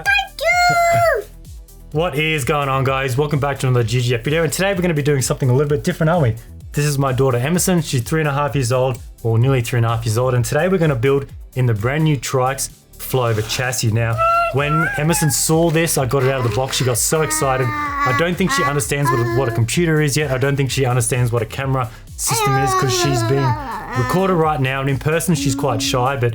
Thank you! What is going on, guys? Welcome back to another GGF video, and today we're going to be doing something a little bit different, aren't we? This is my daughter Emerson. She's 3.5 years old, or nearly 3.5 years old, and today we're going to build in the brand new TRYX FLOVA Chassis. Now, when Emerson saw this, I got it out of the box. She got so excited. I don't think she understands what a computer is yet. I don't think she understands what a camera system is, because she's being recorded right now, and in person she's quite shy, but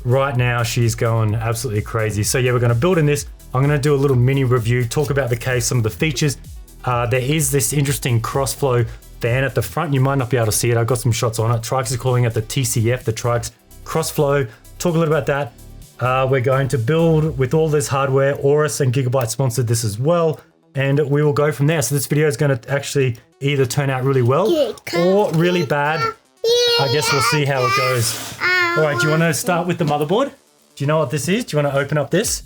right now she's going absolutely crazy. So yeah, we're going to build in this. I'm going to do a little mini review, talk about the case, some of the features. There is this interesting cross-flow fan at the front. You might not be able to see it. I've got some shots on it. TRYX is calling it the TCF, the TRYX cross-flow. Talk a little about that. We're going to build with all this hardware. Aorus and Gigabyte sponsored this as well, and we will go from there. So this video is going to actually either turn out really well or really bad. I guess we'll see how it goes. All right, do you want to start with the motherboard? Do you know what this is? Do you want to open up this?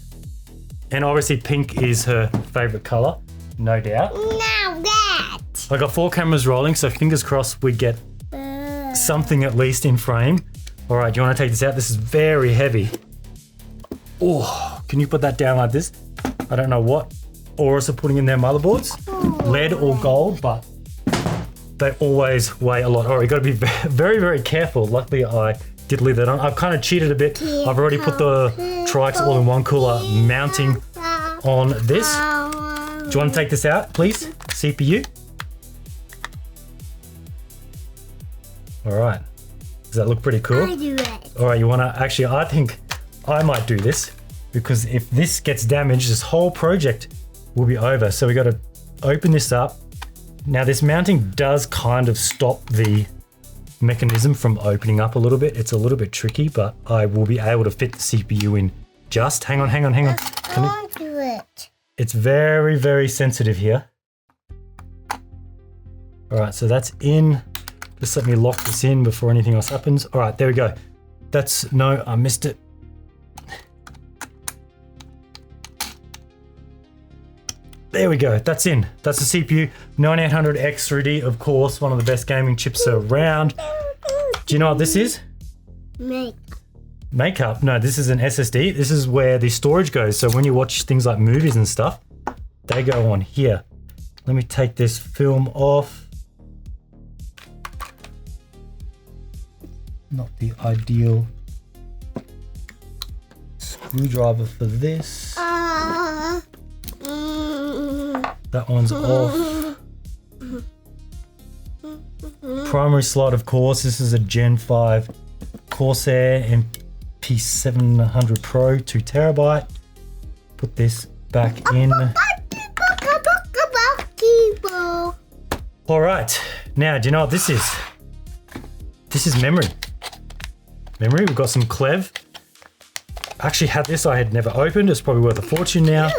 And obviously pink is her favorite color, no doubt. Now that. I got 4 cameras rolling, so fingers crossed we get something at least in frame. All right, do you want to take this out? This is very heavy. Oh, can you put that down like this? I don't know what Aorus are putting in their motherboards, lead or gold, but they always weigh a lot. All right, you got to be very, very careful. Luckily, I did leave that on. I've kind of cheated a bit. I've already put the TRYX all-in-one cooler mounting on this. Do you want to take this out, please? CPU. All right. Does that look pretty cool? I do it. All right, you want to actually, I think I might do this, because if this gets damaged, this whole project will be over. So we got to open this up. Now this mounting does kind of stop the mechanism from opening up a little bit. It's a little bit tricky, but I will be able to fit the CPU in just. Hang on. I want to do it. It's very, very sensitive here. All right, so that's in. Just let me lock this in before anything else happens. All right, there we go. No, I missed it. There we go, that's in. That's the CPU, 9800X 3D, of course, one of the best gaming chips around. Do you know what this is? Makeup? No, this is an SSD. This is where the storage goes. So when you watch things like movies and stuff, they go on here. Let me take this film off. Not the ideal screwdriver for this. That one's off. Primary slot, of course. This is a Gen 5 Corsair MP7000 Pro, 2 terabyte. Put this back in. All right. Now, do you know what this is? This is memory. We've got some Clev. I actually had this, I had never opened. It's probably worth a fortune now.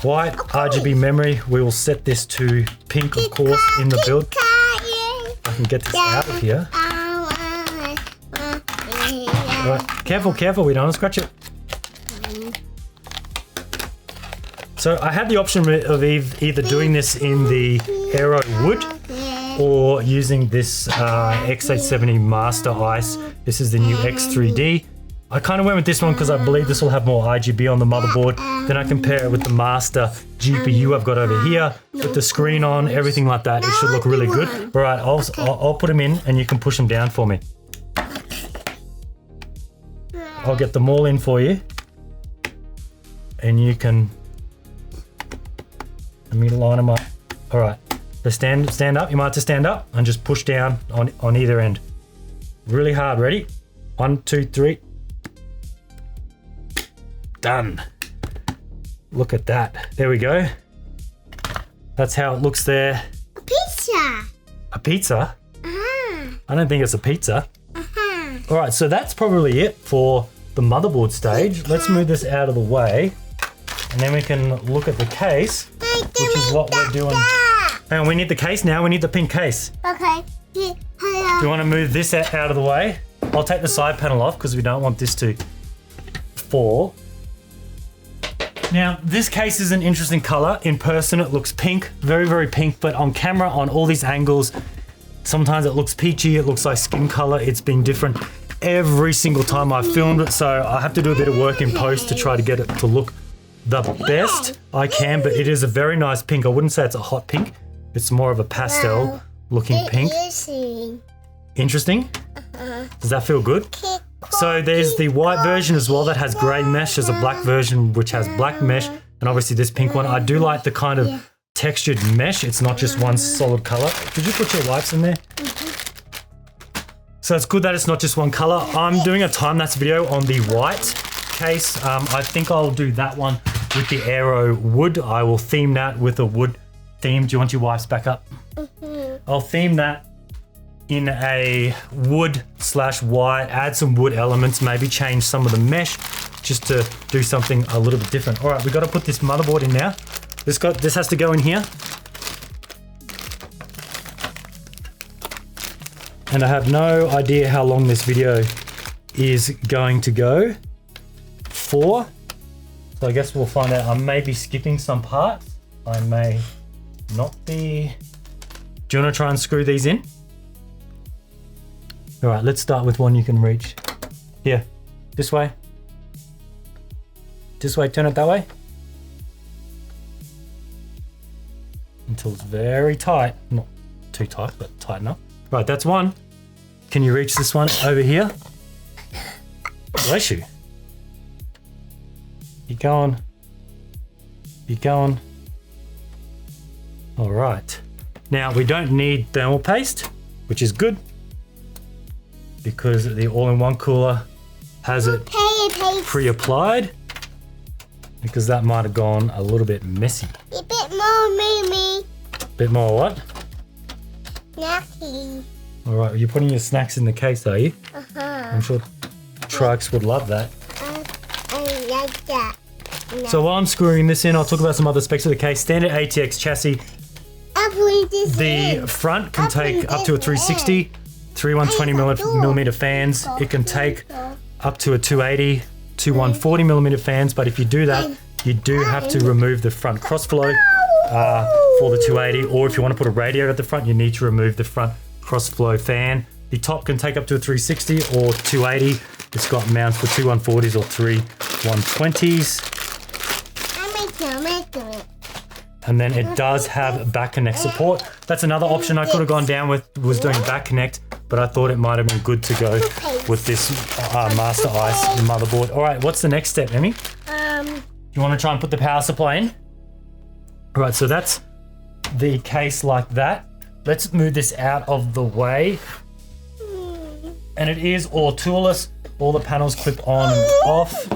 White RGB memory. We will set this to pink, of course, in the build. I can get this out of here. All right, careful, we don't want to scratch it. So I had the option of either doing this in the Aero wood or using this X870 Master Ice. This is the new X3D. I kind of went with this one because I believe this will have more RGB on the motherboard. Then I compare it with the Master GPU I've got over here with the screen on, everything like that. It should look really good. All right, I'll put them in and you can push them down for me. I'll get them all in for you. And you can, let me line them up. All right, so stand up. You might have to stand up and just push down on either end. Really hard, ready? 1, 2, 3. Done. Look at that. There we go. That's how it looks there. A pizza. A pizza? I don't think it's a pizza. All right, so that's probably it for the motherboard stage. Let's move this out of the way, and then we can look at the case, which is what we're doing. And we need the case now. We need the pink case. Okay. Do you want to move this out of the way? I'll take the side panel off because we don't want this to fall. Now, this case is an interesting color. In person, it looks pink, very, very pink, but on camera, on all these angles, sometimes it looks peachy, it looks like skin color. It's been different every single time I've filmed it, so I have to do a bit of work in post to try to get it to look the best I can, but it is a very nice pink. I wouldn't say it's a hot pink. It's more of a pastel looking pink. Interesting? Does that feel good? So there's the white version as well that has grey mesh. There's a black version which has black mesh, and obviously this pink one. I do like the kind of textured mesh. It's not just one solid color. Did you put your wipes in there? So it's good that it's not just one color. I'm doing a time-lapse video on the white case. I think I'll do that one with the aero wood. I will theme that with a wood theme. Do you want your wipes back up? I'll theme that in a wood/white, add some wood elements, maybe change some of the mesh just to do something a little bit different. All right, we got to put this motherboard in now. This has to go in here. And I have no idea how long this video is going to go for. So I guess we'll find out. I may be skipping some parts. I may not be. Do you want to try and screw these in? All right, let's start with one you can reach. Here, this way. This way, turn it that way. Until it's very tight. Not too tight, but tight enough. Right, that's one. Can you reach this one over here? Bless you. Keep going. Keep going. All right. Now, we don't need thermal paste, which is good, because the all-in-one cooler has it pre-applied, because that might have gone a little bit messy. A bit more, Mimi. Bit more what? Snacky. All right, you're putting your snacks in the case, are you? I'm sure TRYX would love that. I like that. No. So while I'm screwing this in, I'll talk about some other specs of the case. Standard ATX chassis. The front can take up to a 360, 3 120mm fans. It can take up to a 280, 2 140mm fans, but if you do that, you do have to remove the front crossflow for the 280, or if you want to put a radiator at the front, you need to remove the front crossflow fan. The top can take up to a 360 or 280. It's got mounts for 2 140s or 3 120s. And then it does have back connect support. That's another option I could have gone down with, was doing back connect, but I thought it might have been good to go with this Master Ice motherboard. All right, what's the next step, Emmy? You want to try and put the power supply in? All right, so that's the case like that. Let's move this out of the way. And it is all toolless. All the panels clip on and off.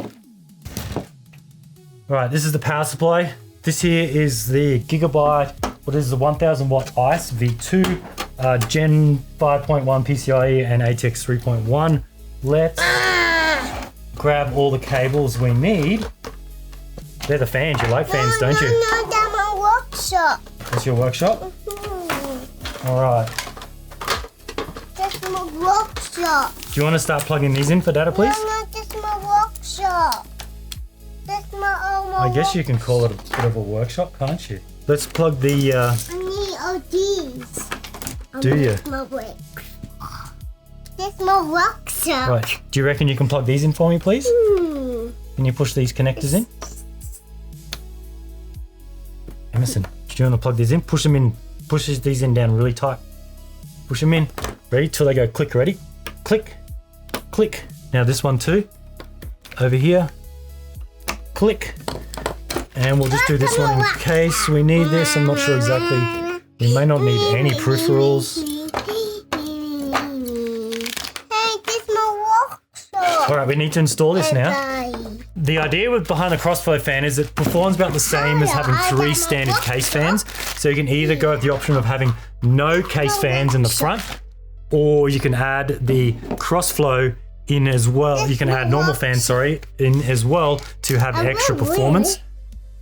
All right, this is the power supply. This here is the Gigabyte, what is the 1000 watt ICE V2, Gen 5.1 PCIe and ATX 3.1. Let's grab all the cables we need. They're the fans. You like fans, don't you? No, that's my workshop. That's your workshop? All right. That's my workshop. Do you want to start plugging these in for data, please? No, that's my workshop. That's my I guess you can call it a bit of a workshop, can't you? Let's plug the... I need all these. Do you? My work. That's my workshop. Right. Do you reckon you can plug these in for me, please? Can you push these connectors in? Emerson, do you want to plug these in? Push them in. Push these in down really tight. Push them in. Ready? Till they go click. Ready? Click. Click. Now this one too. Over here. Click. And we'll just do this one in case we need this. I'm not sure exactly. We may not need any peripherals. Hey, this my workshop. All right, we need to install this now. The idea with behind the crossflow fan is it performs about the same as having 3 standard case fans. So you can either go with the option of having no case fans in the front, or you can add the crossflow in as well. You can add normal fans, in as well to have extra performance.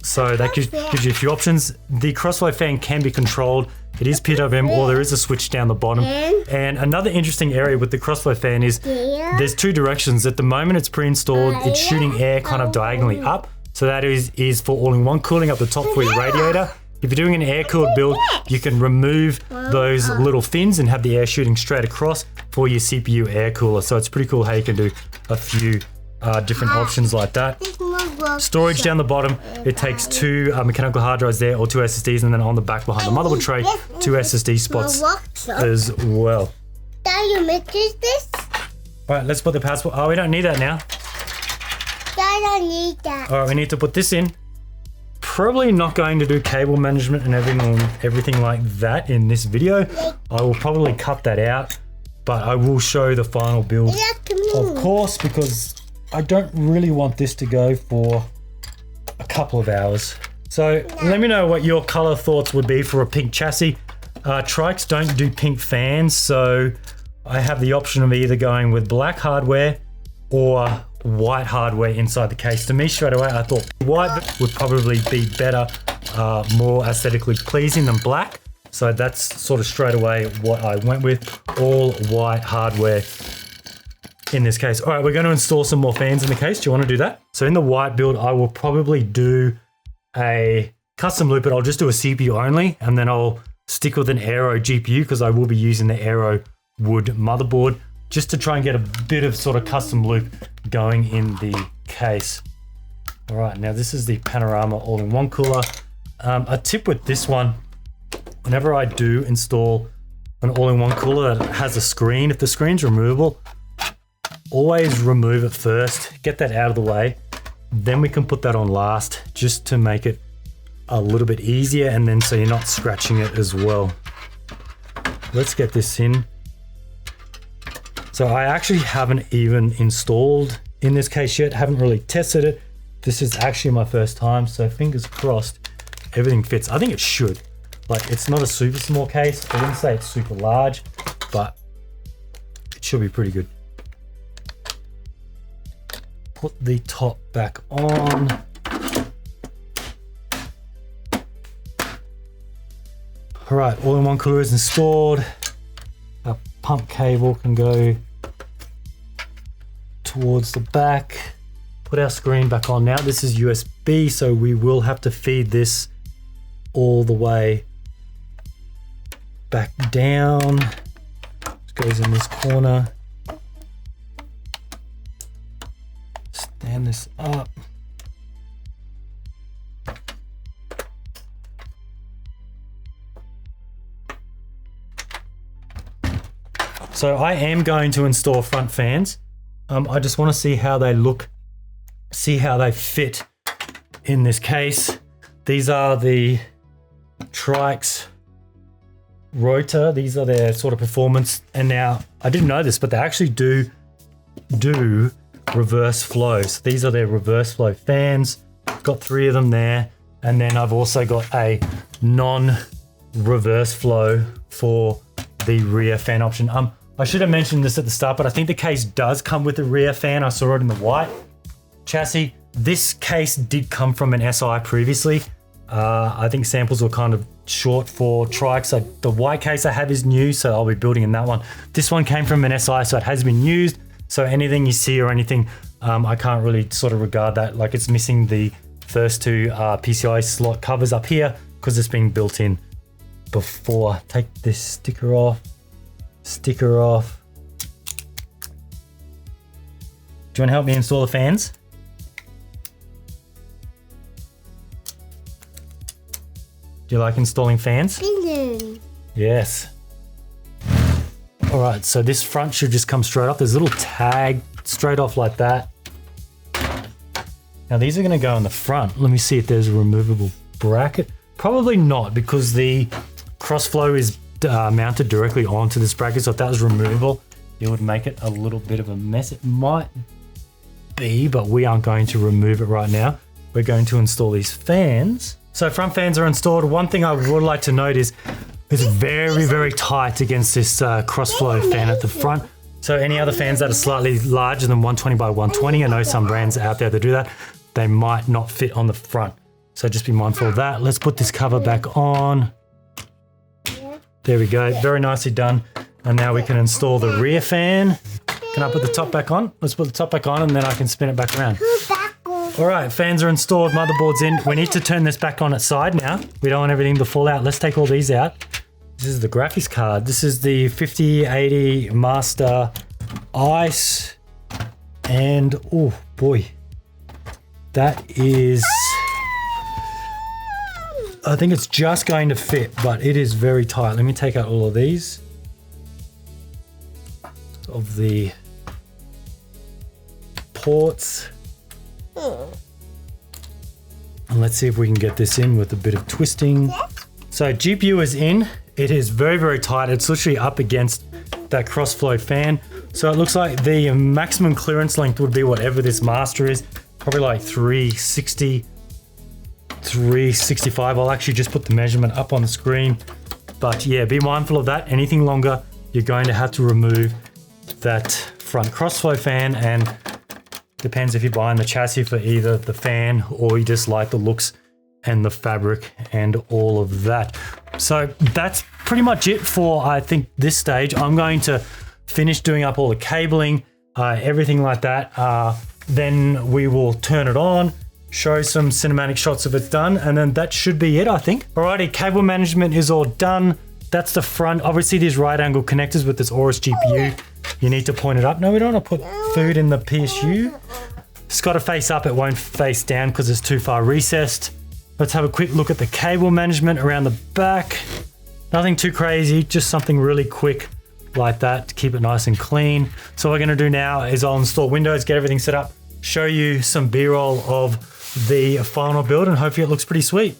So that gives you a few options. The crossflow fan can be controlled. It is PWM, or there is a switch down the bottom. And another interesting area with the crossflow fan is there's 2 directions. At the moment it's pre-installed, it's shooting air kind of diagonally up. So that is for all-in-one cooling up the top for your radiator. If you're doing an air-cooled build, you can remove those little fins and have the air shooting straight across for your CPU air cooler. So it's pretty cool how you can do a few different options like that. Storage down the bottom, it takes 2 mechanical hard drives there, or 2 SSDs, and then on the back behind the motherboard tray, 2 SSD spots as well. Dad, you make this? All right, let's put the passport. Oh, we don't need that now. Dad, I need that. All right, we need to put this in. Probably not going to do cable management and everything like that in this video. I will probably cut that out, but I will show the final build, of course, because I don't really want this to go for a couple of hours. So let me know what your color thoughts would be for a pink chassis. TRYX don't do pink fans, so I have the option of either going with black hardware or white hardware inside the case. To me, straight away, I thought white would probably be better, more aesthetically pleasing than black. So that's sort of straight away what I went with, all white hardware in this case. All right, we're going to install some more fans in the case. Do you want to do that? So in the white build, I will probably do a custom loop, but I'll just do a CPU only, and then I'll stick with an Aero GPU because I will be using the Aero wood motherboard just to try and get a bit of sort of custom loop going in the case. All right, now this is the Panorama all-in-one cooler. A tip with this one, whenever I do install an all-in-one cooler that has a screen, if the screen's removable, always remove it first, get that out of the way. Then we can put that on last just to make it a little bit easier, and then so you're not scratching it as well. Let's get this in. So I actually haven't even installed in this case yet, haven't really tested it. This is actually my first time, so fingers crossed everything fits. I think it should. Like, it's not a super small case. I wouldn't say it's super large, but it should be pretty good. Put the top back on. All right, all-in-one cooler is installed. Our pump cable can go towards the back. Put our screen back on now. This is USB, so we will have to feed this all the way back down. It goes in this corner. Stand this up. So I am going to install front fans. I just want to see how they look, see how they fit in this case. These are the TRYX ROTA. These are their sort of performance. And now, I didn't know this, but they actually do reverse flow. So these are their reverse flow fans. Got 3 of them there. And then I've also got a non-reverse flow for the rear fan option. I should have mentioned this at the start, but I think the case does come with a rear fan. I saw it in the white chassis. This case did come from an SI previously. I think samples were kind of short for TRYX. So the white case I have is new, so I'll be building in that one. This one came from an SI, so it has been used. So anything you see or anything, I can't really sort of regard that. Like, it's missing the first 2 PCI slot covers up here because it's been built in before. Take this sticker off. Sticker off. Do you want to help me install the fans? Do you like installing fans? Yes. All right, so this front should just come straight off. There's a little tag straight off like that. Now these are going to go in the front. Let me see if there's a removable bracket. Probably not, because the crossflow is mounted directly onto this bracket. So if that was removable, it would make it a little bit of a mess. It might be, but we aren't going to remove it right now. We're going to install these fans. So front fans are installed. One thing I would like to note is it's very, very tight against this crossflow fan at the front. So any other fans that are slightly larger than 120 by 120, I know some brands out there that do that, they might not fit on the front. So just be mindful of that. Let's put this cover back on. There we go, very nicely done. And now we can install the rear fan. Can I put the top back on? Let's put the top back on and then I can spin it back around. All right, fans are installed, motherboard's in. We need to turn this back on its side now. We don't want everything to fall out. Let's take all these out. This is the graphics card. This is the 5080 Master Ice. And, oh boy, That is, I think it's just going to fit, but it is very tight. Let me take out all of these of the ports. And let's see if we can get this in with a bit of twisting. So GPU is in. It is very, very tight. It's literally up against that cross-flow fan. So it looks like the maximum clearance length would be whatever this master is, probably like 360, 365. I'll actually just put the measurement up on the screen. But yeah, be mindful of that. Anything longer, you're going to have to remove that front crossflow fan, and depends if you're buying the chassis for either the fan or you just like the looks and the fabric and all of that. So that's pretty much it for, I think, this stage. I'm going to finish doing up all the cabling, everything like that. Then we will turn it on, show some cinematic shots of it's done, and then that should be it, I think. Alrighty, cable management is all done. That's the front. Obviously, these right angle connectors with this Aorus GPU, you need to point it up. No, we don't want to put food in the PSU. It's got to face up, it won't face down because it's too far recessed. Let's have a quick look at the cable management around the back. Nothing too crazy, just something really quick like that to keep it nice and clean. So what we're going to do now is I'll install Windows, get everything set up, show you some B-roll of the final build, and hopefully it looks pretty sweet.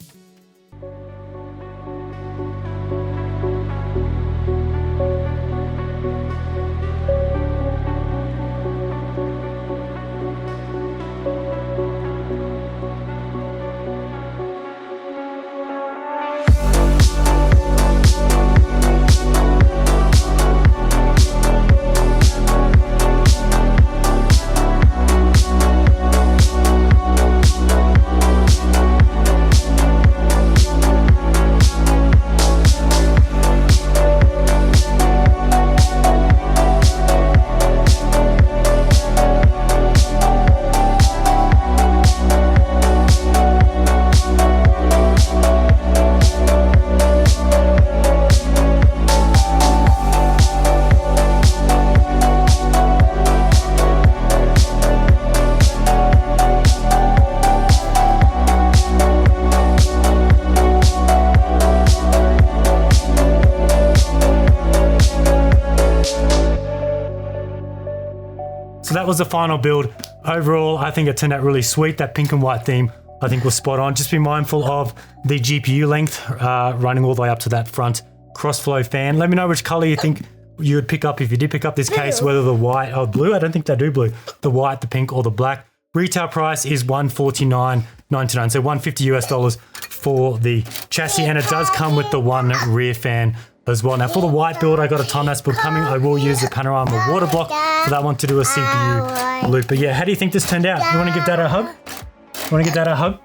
So that was the final build. Overall, I think it turned out really sweet. That pink and white theme, I think, was spot on. Just be mindful of the GPU length running all the way up to that front crossflow fan. Let me know which color you think you would pick up if you did pick up this case, whether the white or blue. I don't think they do blue. The white, the pink, or the black. Retail price is $149.99, so $150 US for the chassis, and it does come with the one rear fan as well. Now for the white build, I got a time-lapse build coming. I will use the panorama water block for that one to do a CPU loop. But yeah, how do you think this turned out? You want to give Dad a hug? You want to give Dad a hug?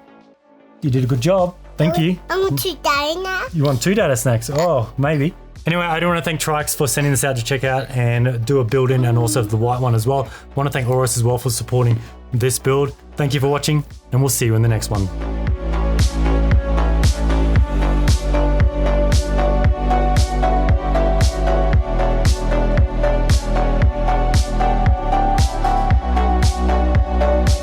You did a good job. Thank you. I want 2 data snacks. You want 2 data snacks? Oh, maybe. Anyway, I do want to thank TRYX for sending this out to check out and do a build in, and also the white one as well. I want to thank Aorus as well for supporting this build. Thank you for watching, and we'll see you in the next one.